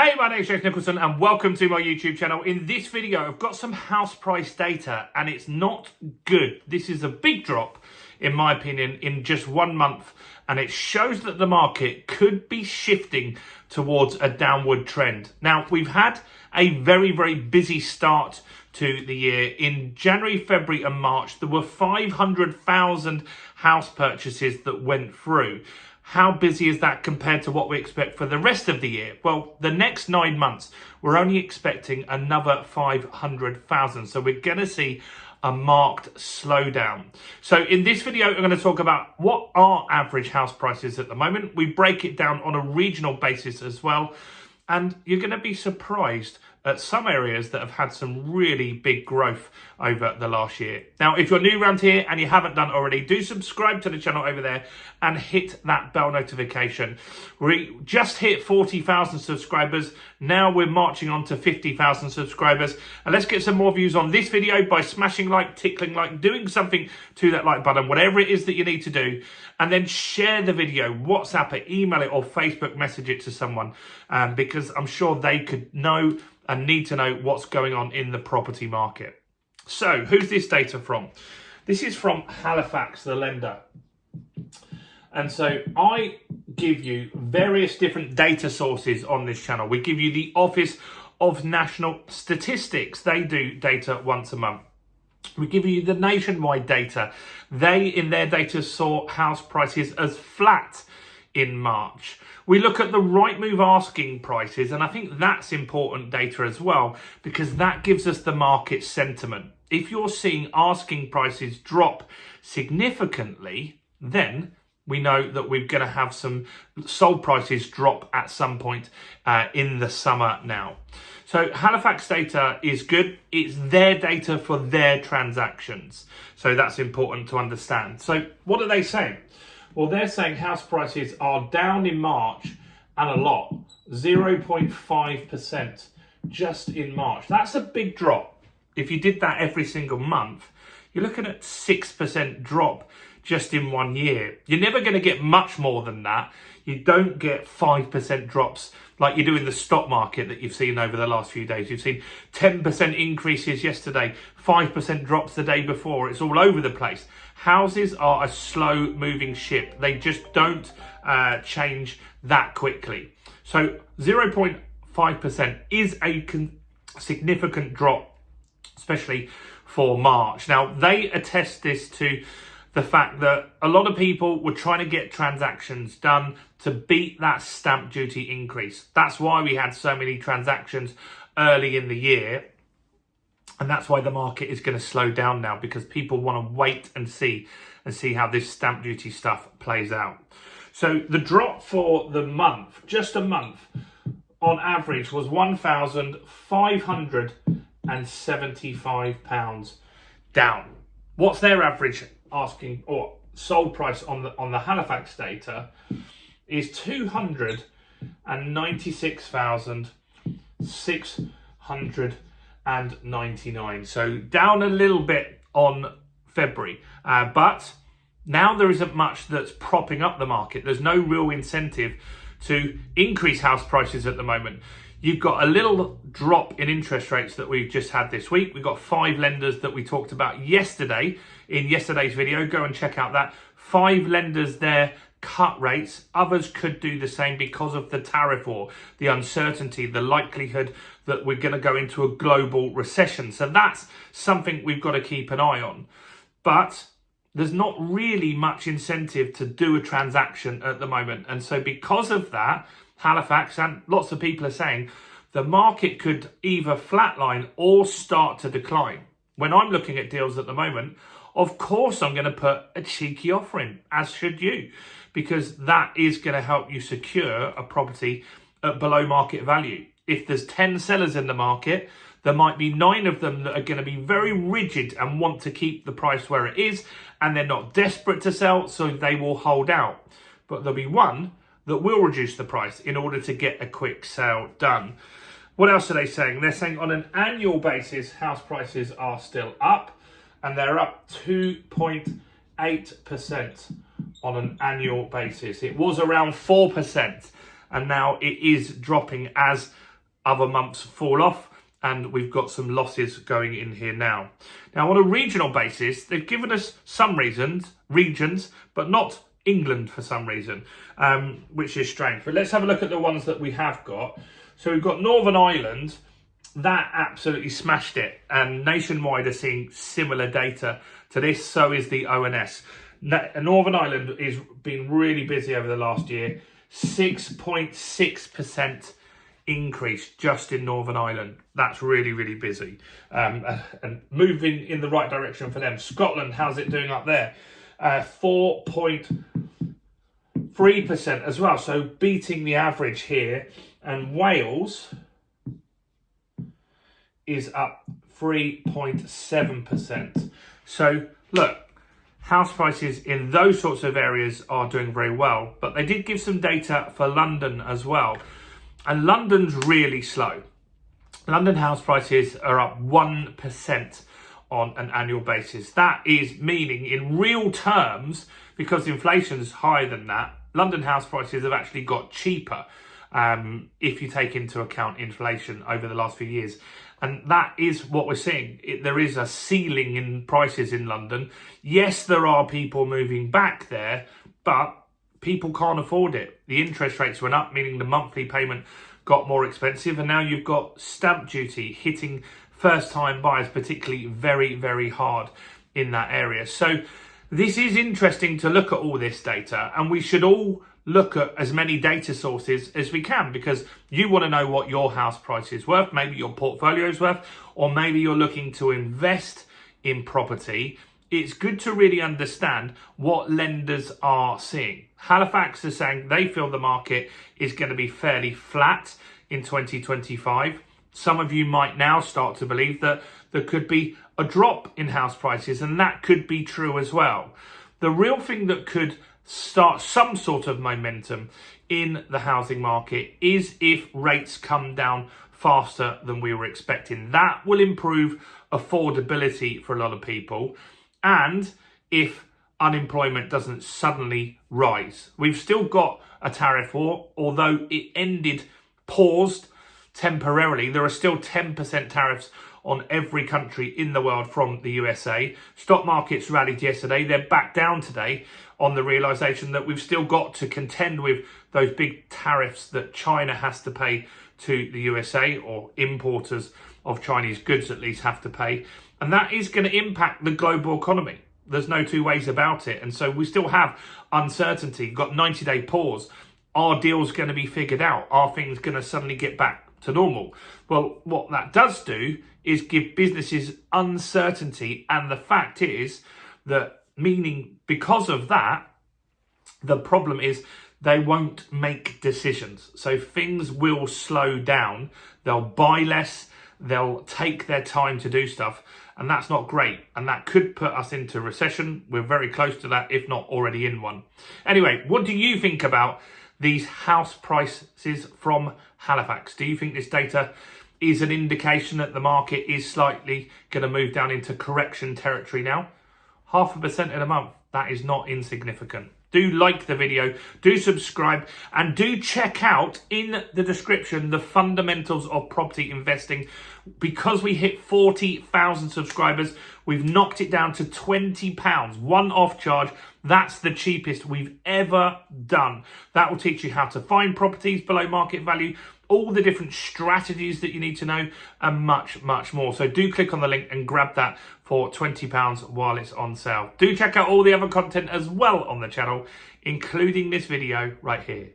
Hey, my name's James Nicholson and welcome to my YouTube channel. In this video, I've got some house price data and it's not good. This is a big drop, in my opinion, in just 1 month. And it shows that the market could be shifting towards a downward trend. Now, we've had a very, very busy start to the year. In January, February and March, there were 500,000 house purchases that went through. How busy is that compared to what we expect for the rest of the year? Well, the next 9 months, we're only expecting another 500,000. So we're going to see a marked slowdown. So in this video, I'm going to talk about what are average house prices at the moment. We break it down on a regional basis as well. And you're going to be surprised at some areas that have had some really big growth over the last year. Now, if you're new around here and you haven't done already, do subscribe to the channel over there and hit that bell notification. We just hit 40,000 subscribers. Now we're marching on to 50,000 subscribers. And let's get some more views on this video by smashing like, tickling like, doing something to that like button, whatever it is that you need to do. And then share the video, WhatsApp it, email it, or Facebook message it to someone because I'm sure they could know and need to know what's going on in the property market. So, who's this data from? This is from Halifax, the lender. And so I give you various different data sources on this channel. We give you the Office of National Statistics. They do data once a month. We give you the nationwide data. They, in their data, saw house prices as flat in March. We look at the Rightmove asking prices, and I think that's important data as well, because that gives us the market sentiment. If you're seeing asking prices drop significantly, then we know that we're going to have some sold prices drop at some point in the summer now. So Halifax data is good. It's their data for their transactions. So that's important to understand. So what are they saying? Well, they're saying house prices are down in March and a lot, 0.5% just in March. That's a big drop. If you did that every single month, you're looking at 6% drop just in 1 year. You're never going to get much more than that. You don't get 5% drops like you do in the stock market that you've seen over the last few days. You've seen 10% increases yesterday, 5% drops the day before. It's all over the place. Houses are a slow moving ship. They just don't change that quickly. So 0.5% is a significant drop, especially for March. Now, they attest this to the fact that a lot of people were trying to get transactions done to beat that stamp duty increase. That's why we had so many transactions early in the year. And that's why the market is going to slow down now, because people want to wait and see how this stamp duty stuff plays out. So the drop for the month, just a month, on average was £1,575 down. What's their average asking or sold price on the Halifax data is 296,699. So down a little bit on February, but now there isn't much that's propping up the market. There's no real incentive to increase house prices at the moment. You've got a little drop in interest rates that we've just had this week. We've got 5 lenders that we talked about yesterday in yesterday's video. Go and check out that. 5 lenders there cut rates. Others could do the same because of the tariff war, the uncertainty, the likelihood that we're going to go into a global recession. So that's something we've got to keep an eye on. But there's not really much incentive to do a transaction at the moment. And so because of that, Halifax and lots of people are saying the market could either flatline or start to decline. When I'm looking at deals at the moment, of course I'm going to put a cheeky offer in, as should you, because that is going to help you secure a property at below market value. If there's 10 sellers in the market, there might be 9 of them that are going to be very rigid and want to keep the price where it is, and they're not desperate to sell, so they will hold out. But there'll be 1 that will reduce the price in order to get a quick sale done. What else are they saying? They're saying on an annual basis, house prices are still up, and they're up 2.8% on an annual basis. It was around 4%, and now it is dropping as other months fall off, and we've got some losses going in here now. Now, on a regional basis, they've given us some regions, but not England for some reason, which is strange. But let's have a look at the ones that we have got. So we've got Northern Ireland. That absolutely smashed it, and Nationwide are seeing similar data to this. So is the ONS. Northern Ireland has been really busy over the last year. 6.6% increase just in Northern Ireland. That's really, really busy, and moving in the right direction for them. Scotland, how's it doing up there? 4.3% as well, so beating the average here. And Wales is up 3.7%. So look, house prices in those sorts of areas are doing very well, but they did give some data for London as well. And London's really slow. London house prices are up 1% on an annual basis. That is meaning in real terms, because inflation's higher than that, London house prices have actually got cheaper if you take into account inflation over the last few years. And that is what we're seeing. There is a ceiling in prices in London. Yes, there are people moving back there, but people can't afford it. The interest rates went up, meaning the monthly payment got more expensive. And now you've got stamp duty hitting first-time buyers, particularly very, very hard in that area. So this is interesting to look at all this data, and we should all look at as many data sources as we can, because you want to know what your house price is worth, maybe your portfolio is worth, or maybe you're looking to invest in property. It's good to really understand what lenders are seeing. Halifax is saying they feel the market is going to be fairly flat in 2025. Some of you might now start to believe that there could be a drop in house prices, and that could be true as well. The real thing that could start some sort of momentum in the housing market is if rates come down faster than we were expecting. That will improve affordability for a lot of people, and if unemployment doesn't suddenly rise. We've still got a tariff war, although it paused temporarily. There are still 10% tariffs on every country in the world from the USA. Stock markets rallied yesterday. They're back down today on the realization that we've still got to contend with those big tariffs that China has to pay to the USA, or importers of Chinese goods at least have to pay. And that is going to impact the global economy. There's no two ways about it. And so we still have uncertainty. You've got 90-day pause. Are deals going to be figured out? Are things going to suddenly get back to normal? Well, what that does do is give businesses uncertainty. And the fact is that, meaning because of that, the problem is they won't make decisions. So things will slow down. They'll buy less. They'll take their time to do stuff. And that's not great. And that could put us into recession. We're very close to that, if not already in one. Anyway, what do you think about these house prices from Halifax? Do you think this data is an indication that the market is slightly going to move down into correction territory now? 0.5% in a month. That is not insignificant. Do like the video, do subscribe, and do check out in the description the fundamentals of property investing. Because we hit 40,000 subscribers, we've knocked it down to £20, one-off charge. That's the cheapest we've ever done. That will teach you how to find properties below market value, all the different strategies that you need to know, and much, much more. So do click on the link and grab that for £20 while it's on sale. Do check out all the other content as well on the channel, including this video right here.